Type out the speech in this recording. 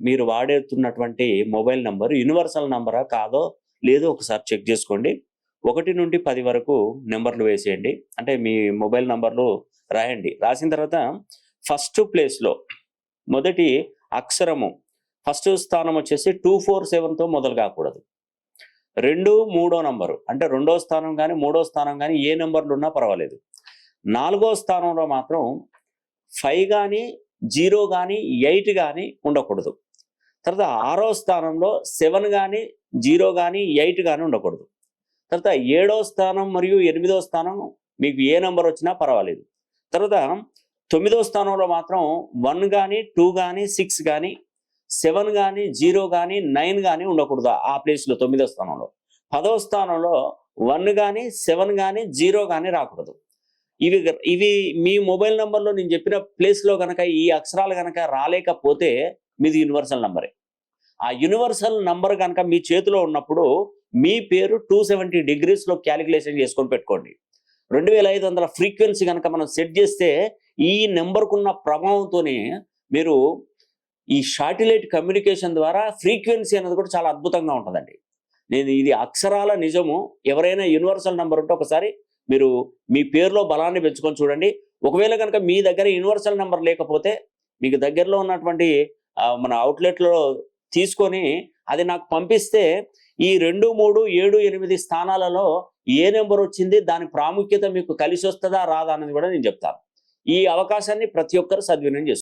మీరు వాడేస్తున్నటువంటి mobile number universal నంబరా కాదో లేదో ఒకసారి చెక్ చేసుకోండి. 1 నుండి 10 వరకు నంబర్లు వేసేయండి. అంటే మీ మొబైల్ నంబర్లు రాయండి. రాసిన తర్వాత ఫస్ట్ ప్లేస్‌లో మొదటి అక్షరము ఫస్ట్ స్థానం వచ్చేసి 247తో మొదలు కాకూడదు. 2, 3 నంబరు అంటే రెండో స్థానం గాని, మూడో స్థానం గాని ఏ నంబర్లున్నా పర్వాలేదు. 4 స్థానంలో మాత్రం 5 గాని, 0 గాని, 8 గాని ఉండకూడదు. తర్వాత 6వ స్థానంలో 7 గాని, 0 గాని, 8 గాని ఉండకూడదు. తర్వాత 7వ స్థానం మరియు 8వ స్థానం మీకు ఏ నంబర్ వచ్చినా పర్వాలేదు. తర్వాత 9వ స్థానంలో మాత్రం 1 గాని, 2 గాని, 6 గాని, 7 గాని, 0 గాని, 9 గాని ఉండకూడదు ఆ ప్లేస్‌లో 9వ స్థానంలో. 10వ స్థానంలో 1 గాని, 7 గాని, 0 గాని రాకూడదు. ఇవి మీ మొబైల్ నంబర్‌లో నేను చెప్పిన ప్లేస్‌లో గనక ఈ అక్షరాలు గనక రాలేకపోతే మీది యూనివర్సల్ నంబరే. ఆ యూనివర్సల్ నంబర్ గనక మీ చేతిలో ఉన్నప్పుడు మీ పేరు 270 డిగ్రీస్‌లో కాలిక్యులేషన్ చేసుకొని పెట్టుకోండి. 2500 ఫ్రీక్వెన్సీ గనక మనం సెట్ చేస్తే ఈ నంబర్‌కున్న ప్రభావంతోనే మీరు ఈ శాటిలైట్ కమ్యూనికేషన్ ద్వారా ఫ్రీక్వెన్సీ అనేది కూడా చాలా అద్భుతంగా ఉంటదండి. ఇది అక్షరాల నిజము. ఎవరైనా యూనివర్సల్ నంబర్ ఉంటే ఒకసారి మీరు మీ పేరులో బలాన్ని పెంచుకొని చూడండి. ఒకవేళ గనక మీ దగ్గర యూనివర్సల్ నంబర్ లేకపోతే మీకు దగ్గరలో ఉన్నటువంటి మన అవుట్‌లెట్‌లో తీసుకొని అది నాకు పంపిస్తే ఈ 2, 3, 7, 8 స్థానాలలో ఏ నంబర్ వచ్చింది, దాని ప్రాముఖ్యత మీకు కలిసొస్తదా రాదా అనేది కూడా నేను చెప్తాను. ఈ అవకాశాన్ని ప్రతి ఒక్కరు సద్వినియోగం చేసుకోండి.